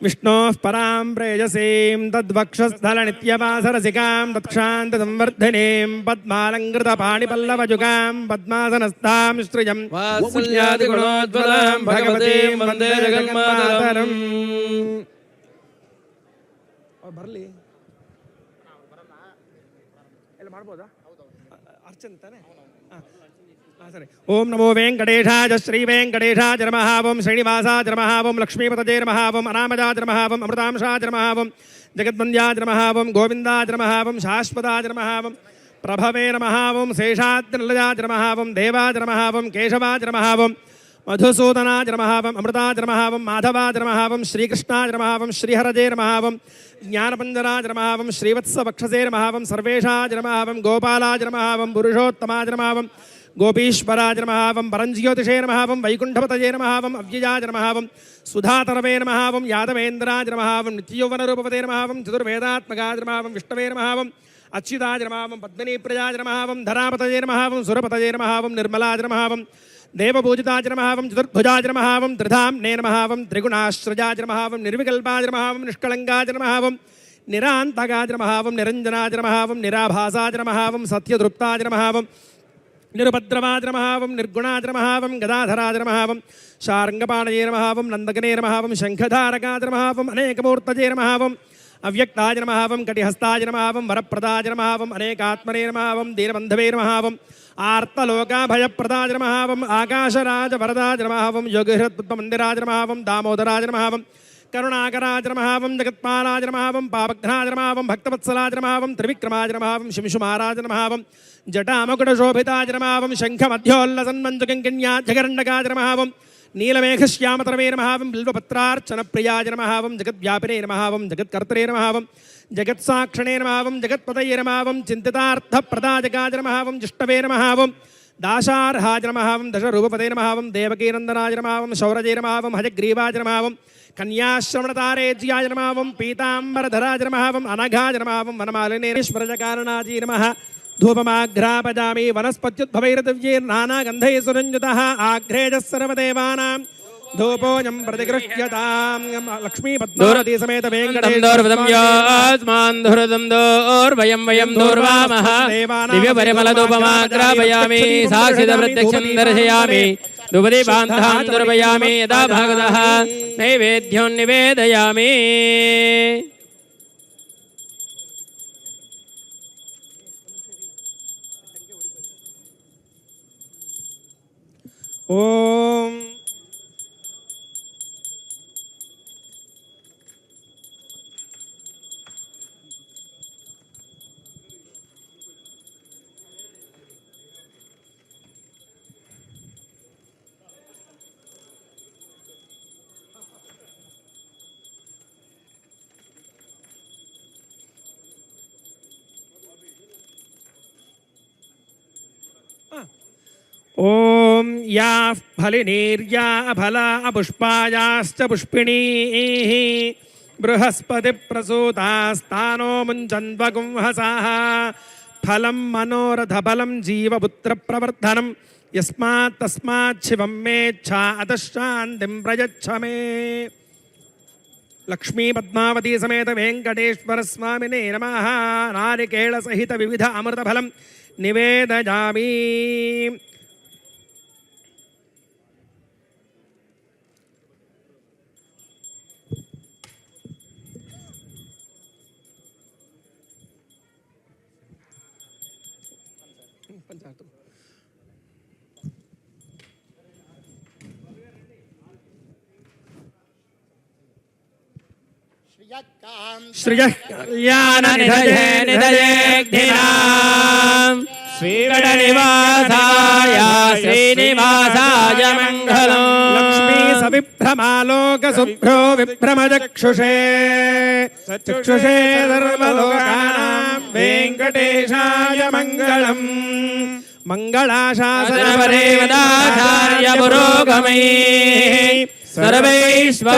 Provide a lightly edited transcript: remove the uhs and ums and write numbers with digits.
विष्णोः परां प्रेयसीं तद्वक्षस्थलनित्यवासरसिकां तत्क्षान्तसंवर्धिनीं पद्मालङ्कृतपाणिपल्लवजुगां पद्मासनस्थां श्रियं वात्सल्यादिगुणोज्ज्वलां भगवतीं वन्दे जगन्मातरम्। बरली अर्चन ताने सरे ओम नमो वेंकटेशाय श्री वेंकटेशाय नमः ओम श्रीनिवासाय नमः ओम लक्ष्मीपतये नमः ओम अनामजाय नमः ओम अमृतांशाय नमः ओम जगद्वन्द्याय नमः ओम गोविन्दाय नमः ओम शाश्वताय नमः ओम प्रभवे नमः ओम शेषाद्रिनिलयाय नमः ओम देवाय नमः ओम केशवाय नमः ओम मधुसूदनाय नमः ओम अमृताय नमः ओम माधवाय नमः ओम श्रीकृष्णाय नमः ओम श्रीहरये नमः ओम ज्ञानपञ्जराय नमः ओम श्रीवत्सवक्षसे नमः ओम सर्वेशाय नमः ओम गोपालाय नमः ओम पुरुषोत्तमाय नमः ओम गोपीश्वराय नमः ओम परञ्ज्योतिषे नमः ओम वैकुण्ठपतये नमः ओम अव्ययाय नमः ओम सुधातरवे नमः ओम यादवेन्द्राय नमः ओम नित्ययौवनरूपपते नमः ओम चतुर्वेदात्मकाय नमः ओम विष्णवे नमः ओम अच्युताय नमः ओम पद्मिनीप्रियाय नमः ओम धरापतये नमः ओम सुरपतये नमः ओम निर्मलाय नमः ओम देवपूजिताय नमः ओम चतुर्भुजाय नमः ओम त्रिधाम्ने नमः ओम त्रिगुणाश्रजाय नमः ओम निर्विकल्पाय नमः ओम निष्कलङ्काय नमः ओम निरान्तकाय नमः ओम निरञ्जनाय नमः ओम निराभासाय नमः ओम सत्यतृप्ताय नमः ओम निरुपद्रवाय नमः ओम निर्गुणाय नमः ओम गदाधराय नमः ओम शार्ङ्गपाणये नमः ओम नन्दकने नमः ओम शङ्खधारकाय नमः ओम अनेकमूर्तये नमः ओम अव्यक्ताय नमः ओम कटिहस्ताय नमः ओम वरप्रदाय नमः ओम अनेकात्मने नमः ओम दीनबन्धवे नमः ओम आर्तलोकाभयप्रदाय नमः ओम आकाशराज वरदाय नमः ओम योगिहृत्पुत्रमन्दिराय नमः ओम दामोदराय नमः ओम करुणाकराय नमः ओम जगत्पालाय नमः ओम पावघ्नाय नमः ओम भक्तवत्सलाय नमः ओम त्रिविक्रमाय नमः ओम शिंशुमाराय नमः ओम जटामकुटशोभिताय नमः ओम शङ्खमध्योल्लसन्मञ्जुकिङ्किण्याजगरण्डकाय नमः ओम नीलमेघश्यामतरवे नमः ओम बिल्वपत्रार्चनप्रियाय नमः ओम जगद्व्यापिने नमः ओम जगत्कर्तरे नमः ओम जगत्साक्षिणे नमः ओम जगत्पतये नमः ओम चिन्तितार्थप्रदायकाय नमः ओम जिष्टवे नमः ओम दाशार्हाय नमः ओम दशरूपपते नमः ओम देवकीनन्दनाय नमः ओम शौरजे नमः ओम हजग्रीवाय नमः ओम कन्याश्रवणतारेज्याय नमः ओम पीताम्बरधराय नमः ओम अनघाय नमः ओम वनमालिनेश्वरजकारणाय नमः धूपमाघ्रापजामि वनस्पत्युद्भवैर्दिव्यैर्नानागन्धैः सुरञ्जितः आघ्रेजः सर्वदेवानां धूपोऽयं प्रतिगृह्यतां लक्ष्मीपद्मावती समेत वेङ्कटेशमान् वयं दूर्वामः दिव्यपरिमलधूपमाघ्रापयामि साक्षितप्रत्यक्षं दर्शयामि धूपदीपान्तान् दुर्वयामि यदा भगवतः नैवेद्यं निवेदयामि। ओम ओम या फलिनीर्या फला पुष्पायाश्च पुष्पिणीः बृहस्पतिप्रसूतास्तानो मुञ्चन्वगुंहसाः फलं मनोरथफलं जीवपुत्रप्रवर्धनं यस्मात् तस्मात् शिवं मेच्छा अतः शान्तिं प्रयच्छ मे। लक्ष्मी पद्मावती समेत वेंकटेश्वर स्वामिने नमः। नारिकेल सहित विविध अमृतफलं निवेदयामि। श्रियः कल्याणनिधये निधयेऽग्निनाम् श्रीगणनिवासाय श्रीनिवासाय मङ्गलम्। लक्ष्मी सविभ्रमालोकशुभ्रो विभ्रमचक्षुषे चक्षुषे सर्वलोकानां वेङ्कटेशाय मङ्गलम्। मङ्गलाशासनपरे पुरोगमैः सर्वैश्वर